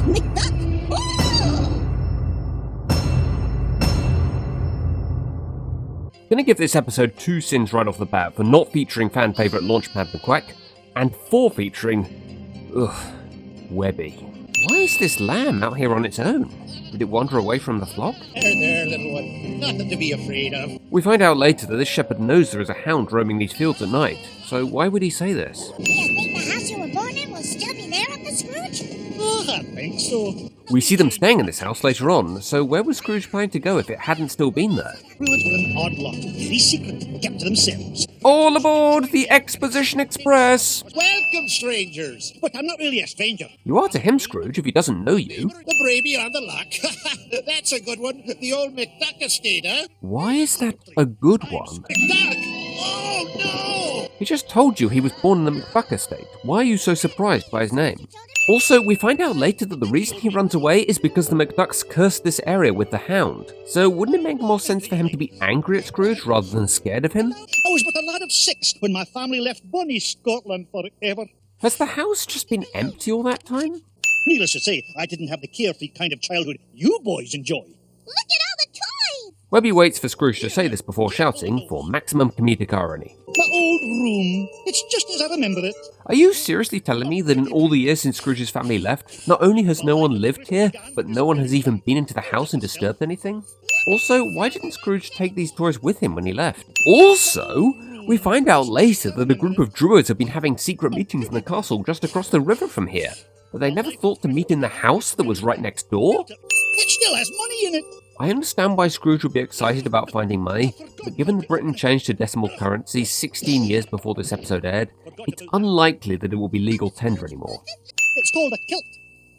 McDuck! Oh! Gonna give this episode 2 sins right off the bat for not featuring fan favourite Launchpad McDuck, and 4 featuring... Webby. Why is this lamb out here on its own? Did it wander away from the flock? There, little one. Nothing to be afraid of. We find out later that this shepherd knows there is a hound roaming these fields at night, so why would he say this? Do you think the house you were born in will still be there, Uncle Scrooge? Oh, I think so. We see them staying in this house later on, so where was Scrooge planning to go if it hadn't still been there? Druids were an odd lot, very secret, kept to themselves. All aboard the Exposition Express! Welcome, strangers. But I'm not really a stranger. You are to him, Scrooge, if he doesn't know you. The Brady on the luck. That's a good one. The old McDuck estate, huh? Why is that a good one? McDuck! Oh, no! He just told you he was born in the McDuck estate. Why are you so surprised by his name? Also, we find out later that the reason he runs away is because the McDucks cursed this area with the hound. So wouldn't it make more sense for him to be angry at Scrooge rather than scared of him? I was but a lad of 6 when my family left bonny Scotland forever. Has the house just been empty all that time? Needless to say, I didn't have the carefree kind of childhood you boys enjoy. Look at all the toys! Webby waits for Scrooge to say this before shouting for maximum comedic irony. My old room. It's just as I remember it. Are you seriously telling me that in all the years since Scrooge's family left, not only has no one lived here, but no one has even been into the house and disturbed anything? Also, why didn't Scrooge take these toys with him when he left? Also, we find out later that a group of druids have been having secret meetings in the castle just across the river from here. But they never thought to meet in the house that was right next door? It still has money in it. I understand why Scrooge would be excited about finding money, but given that Britain changed to decimal currency 16 years before this episode aired, it's unlikely that it will be legal tender anymore. It's called a kilt.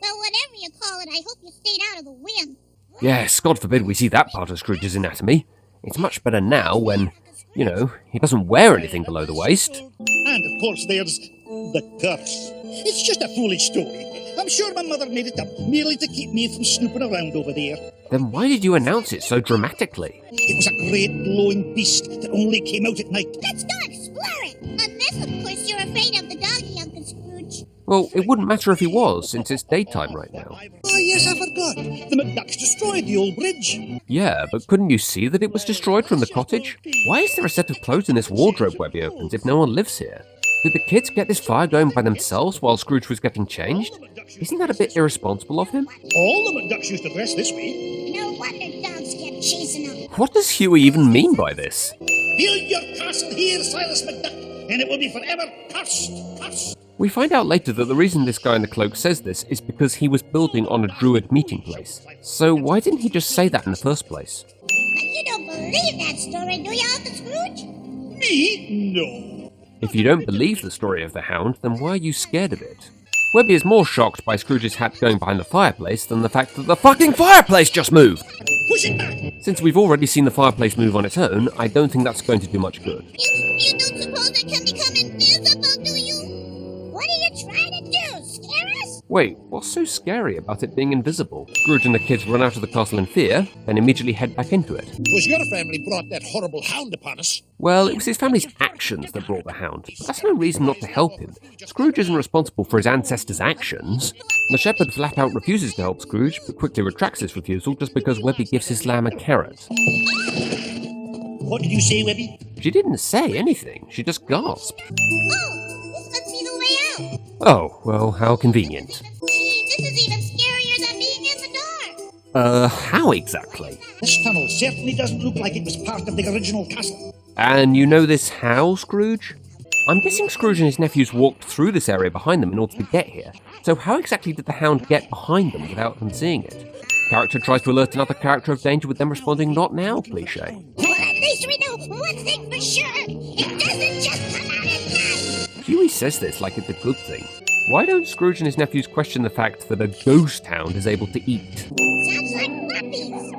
Well, whatever you call it, I hope you stayed out of the wind. Yes, God forbid we see that part of Scrooge's anatomy. It's much better now when, he doesn't wear anything below the waist. And of course there's the curse. It's just a foolish story. I'm sure my mother made it up merely to keep me from snooping around over there. Then why did you announce it so dramatically? It was a great glowing beast that only came out at night. Let's go explore it! Unless, of course, you're afraid of the doggy, Uncle Scrooge. Well, it wouldn't matter if he was, since it's daytime right now. Oh yes, I forgot. The McDucks destroyed the old bridge. Yeah, but couldn't you see that it was destroyed from the cottage? Why is there a set of clothes in this wardrobe Webby opens if no one lives here? Did the kids get this fire going by themselves while Scrooge was getting changed? Isn't that a bit irresponsible of him? All the McDucks used to dress this way. No wonder dogs kept chasing them. What does Huey even mean by this? Build your castle here, Silas McDuck, and it will be forever cursed. We find out later that the reason this guy in the cloak says this is because he was building on a druid meeting place. So why didn't he just say that in the first place? But you don't believe that story, do you, Uncle Scrooge? Me? No. If you don't believe the story of the hound, then why are you scared of it? Webby is more shocked by Scrooge's hat going behind the fireplace than the fact that the fucking fireplace just moved! Push it back! Since we've already seen the fireplace move on its own, I don't think that's going to do much good. You don't suppose it can become invisible, do you? What are you trying to do, scare us? Wait, what's so scary about it being invisible? Scrooge and the kids run out of the castle in fear, then immediately head back into it. It was your family brought that horrible hound upon us. Well, it was his family's actions that brought the hound, but that's no reason not to help him. Scrooge isn't responsible for his ancestors' actions. The shepherd flat out refuses to help Scrooge, but quickly retracts his refusal just because Webby gives his lamb a carrot. What did you say, Webby? She didn't say anything, she just gasped. Oh, this must be the way out. Oh, well, how convenient. Gee, this is even scarier than being in the dark. How exactly? This tunnel certainly doesn't look like it was part of the original castle. And you know this how, Scrooge? I'm guessing Scrooge and his nephews walked through this area behind them in order to get here. So how exactly did the hound get behind them without them seeing it? Character tries to alert another character of danger with them responding, "Not now," cliche. Well, at least we know one thing for sure. It doesn't just come out at night. Huey says this like it's a good thing. Why don't Scrooge and his nephews question the fact that a ghost hound is able to eat? Sounds like puppies.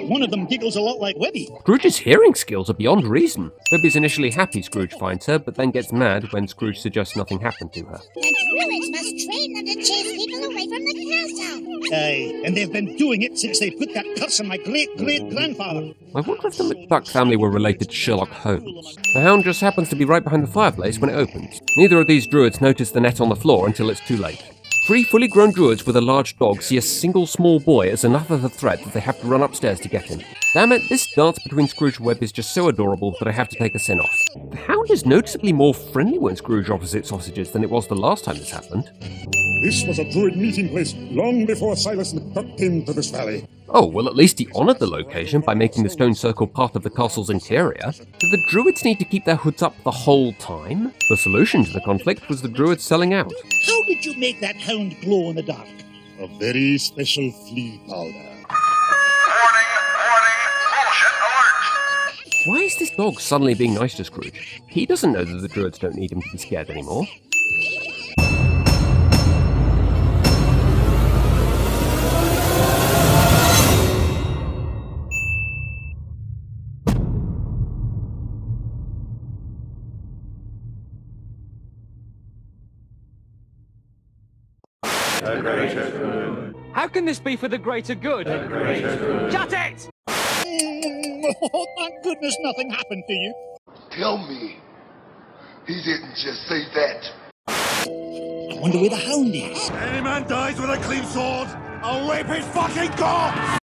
One of them giggles a lot like Webby. Scrooge's hearing skills are beyond reason. Webby's initially happy Scrooge finds her, but then gets mad when Scrooge suggests nothing happened to her. The druids must train them to chase people away from the castle. Aye, and they've been doing it since they put that curse on my great-great-grandfather. I wonder if the McDuck family were related to Sherlock Holmes. The hound just happens to be right behind the fireplace when it opens. Neither of these druids notice the net on the floor until it's too late. Three fully grown druids with a large dog see a single small boy as enough of a threat that they have to run upstairs to get him. Damn it, this dance between Scrooge and Webb is just so adorable that I have to take a sin off. The hound is noticeably more friendly when Scrooge offers it sausages than it was the last time this happened. This was a druid meeting place long before Silas McDuck came to this valley. Oh, well at least he honoured the location by making the stone circle part of the castle's interior. Do the druids need to keep their hoods up the whole time? The solution to the conflict was the druids selling out. How did you make that hound glow in the dark? A very special flea powder. Why is this dog suddenly being nice to Scrooge? He doesn't know that the druids don't need him to be scared anymore. How can this be for the greater good? Shut it! Oh, thank goodness nothing happened to you. Tell me, he didn't just say that. I wonder where the hound is. Any man dies with a clean sword, I'll rape his fucking corpse!